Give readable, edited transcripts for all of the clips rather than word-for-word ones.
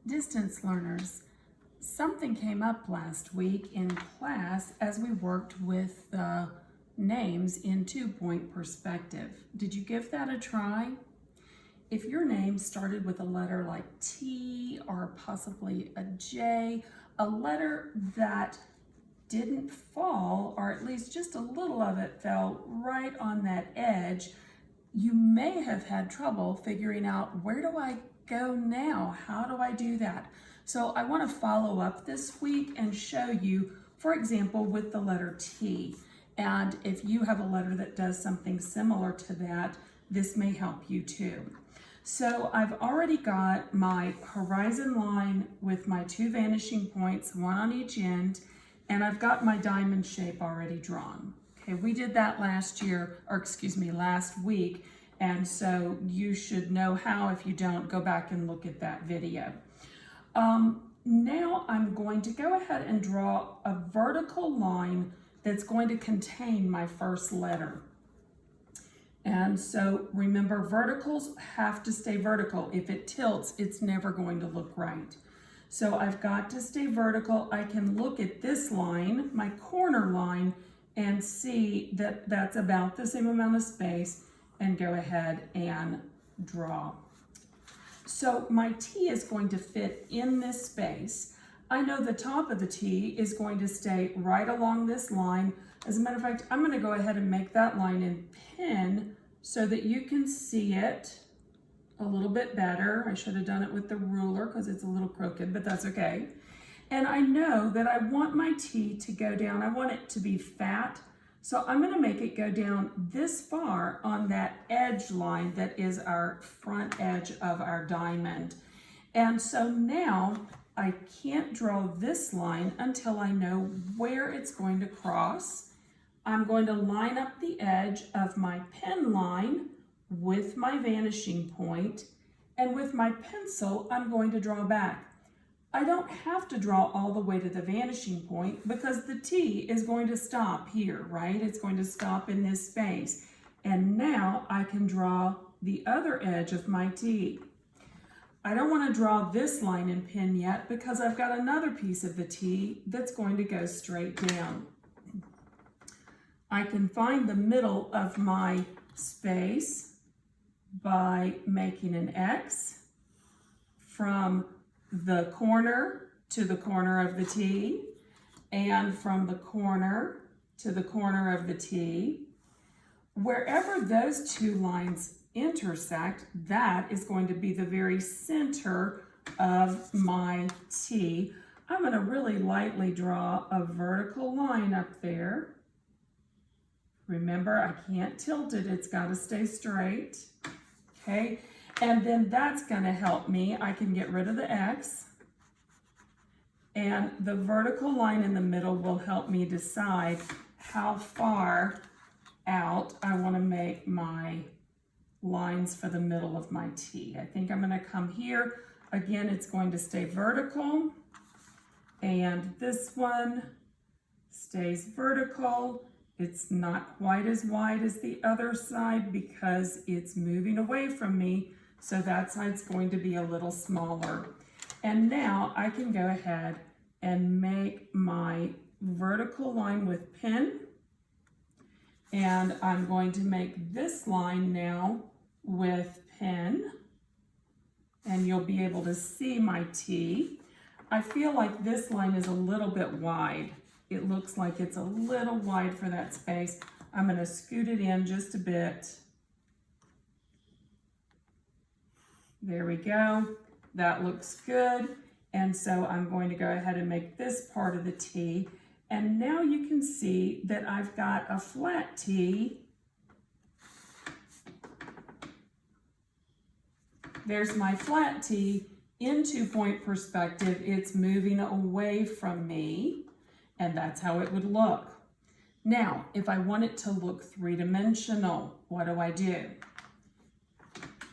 Distance learners, something came up last week in class as we worked with the names in 2-point perspective. Did you give that a try? If your name started with a letter like T or possibly a J, a letter that didn't fall, or at least just a little of it fell right on that edge, you may have had trouble figuring out, where do I go now? How do I do that? So I want to follow up this week and show you, for example, with the letter T. And if you have a letter that does something similar to that, this may help you too. So I've already got my horizon line with my 2 vanishing points, one on each end, and I've got my diamond shape already drawn. Okay, we did that last week, and so you should know how. If you don't, go back and look at that video. Now I'm going to go ahead and draw a vertical line that's going to contain my first letter. And so remember, verticals have to stay vertical. If it tilts, it's never going to look right. So I've got to stay vertical. I can look at this line, my corner line, and see that that's about the same amount of space, and go ahead and draw. So my T is going to fit in this space. I know the top of the T is going to stay right along this line. As a matter of fact, I'm going to go ahead and make that line in pen so that you can see it a little bit better. I should have done it with the ruler because it's a little crooked, but that's okay. And I know that I want my T to go down. I want it to be fat. So I'm going to make it go down this far on that edge line that is our front edge of our diamond. And so now I can't draw this line until I know where it's going to cross. I'm going to line up the edge of my pen line with my vanishing point, and with my pencil, I'm going to draw back. I don't have to draw all the way to the vanishing point because the T is going to stop here, right? It's going to stop in this space. And now I can draw the other edge of my T. I don't want to draw this line in pen yet because I've got another piece of the T that's going to go straight down. I can find the middle of my space by making an X from the corner to the corner of the T, and from the corner to the corner of the T. Wherever those 2 lines intersect, that is going to be the very center of my T. I'm going to really lightly draw a vertical line up there. Remember, I can't tilt it, it's got to stay straight. Okay, and then that's going to help me. I can get rid of the X, and the vertical line in the middle will help me decide how far out I want to make my lines for the middle of my T. I think I'm going to come here. Again, it's going to stay vertical, and this one stays vertical. It's not quite as wide as the other side because it's moving away from me, so that side's going to be a little smaller. And now I can go ahead and make my vertical line with pen, and I'm going to make this line now with pen, and you'll be able to see my T. I feel like this line is a little bit wide. It looks like it's a little wide for that space. I'm going to scoot it in just a bit. There we go. That looks good. And so I'm going to go ahead and make this part of the T. And now you can see that I've got a flat T. There's my flat T in 2-point perspective. It's moving away from me. And that's how it would look. Now, if I want it to look 3-dimensional, what do?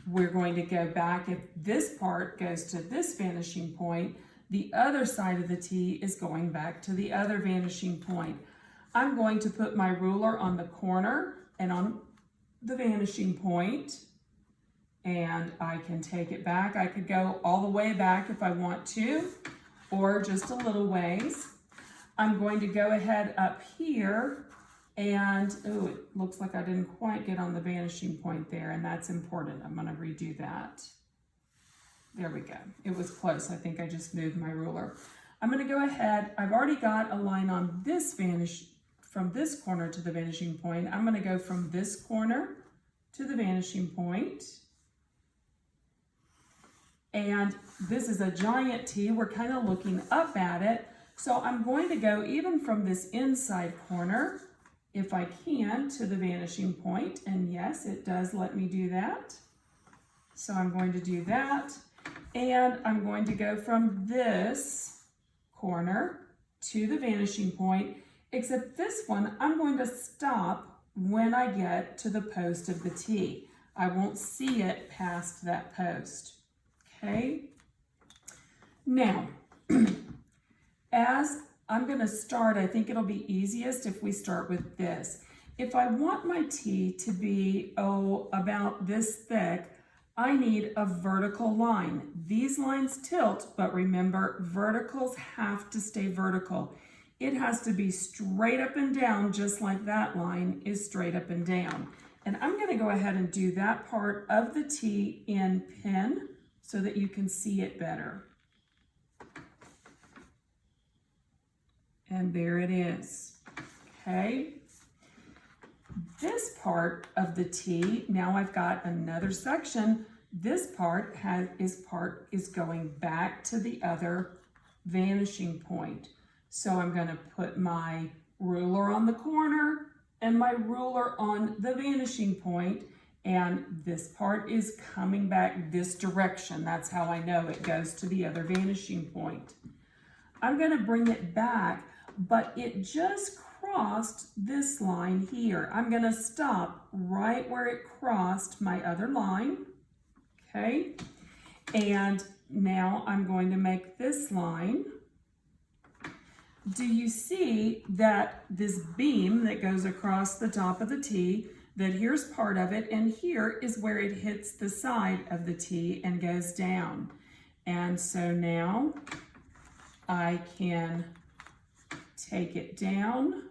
We're going to go back. If this part goes to this vanishing point, the other side of the T is going back to the other vanishing point. I'm going to put my ruler on the corner and on the vanishing point, and I can take it back. I could go all the way back if I want to, or just a little ways. I'm going to go ahead up here and, oh, it looks like I didn't quite get on the vanishing point there, and that's important. I'm going to redo that. There we go. It was close. I think I just moved my ruler. I'm going to go ahead. I've already got a line on this from this corner to the vanishing point. I'm going to go from this corner to the vanishing point. And this is a giant T. We're kind of looking up at it. So I'm going to go even from this inside corner, if I can, to the vanishing point. And yes, it does let me do that. So I'm going to do that. And I'm going to go from this corner to the vanishing point, except this one, I'm going to stop when I get to the post of the T. I won't see it past that post. Okay? Now, as I'm going to start, I think it'll be easiest if we start with this. If I want my T to be, about this thick, I need a vertical line. These lines tilt, but remember, verticals have to stay vertical. It has to be straight up and down, just like that line is straight up and down. And I'm going to go ahead and do that part of the T in pen so that you can see it better. And there it is. Okay. This part of the T, now I've got another section. This part is going back to the other vanishing point. So I'm going to put my ruler on the corner and my ruler on the vanishing point, and this part is coming back this direction. That's how I know it goes to the other vanishing point. I'm going to bring it back, but it just crossed this line here. I'm going to stop right where it crossed my other line, okay? And now I'm going to make this line. Do you see that this beam that goes across the top of the T, that here's part of it, and here is where it hits the side of the T and goes down. And so now I can take it down.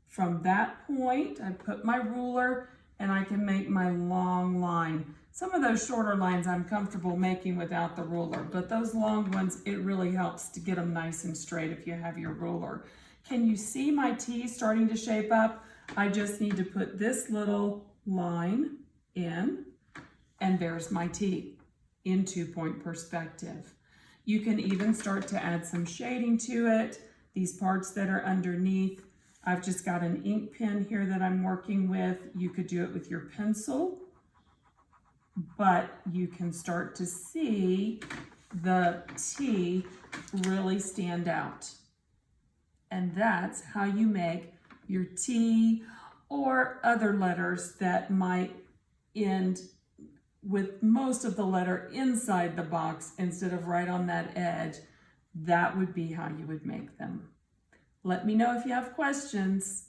From that point, I put my ruler and I can make my long line. Some of those shorter lines I'm comfortable making without the ruler, but those long ones, it really helps to get them nice and straight if you have your ruler. Can you see my T starting to shape up? I just need to put this little line in, and there's my T in 2-point perspective. You can even start to add some shading to it. These parts that are underneath, I've just got an ink pen here that I'm working with. You could do it with your pencil, but you can start to see the T really stand out. And that's how you make your T or other letters that might end with most of the letter inside the box instead of right on that edge. That would be how you would make them. Let me know if you have questions.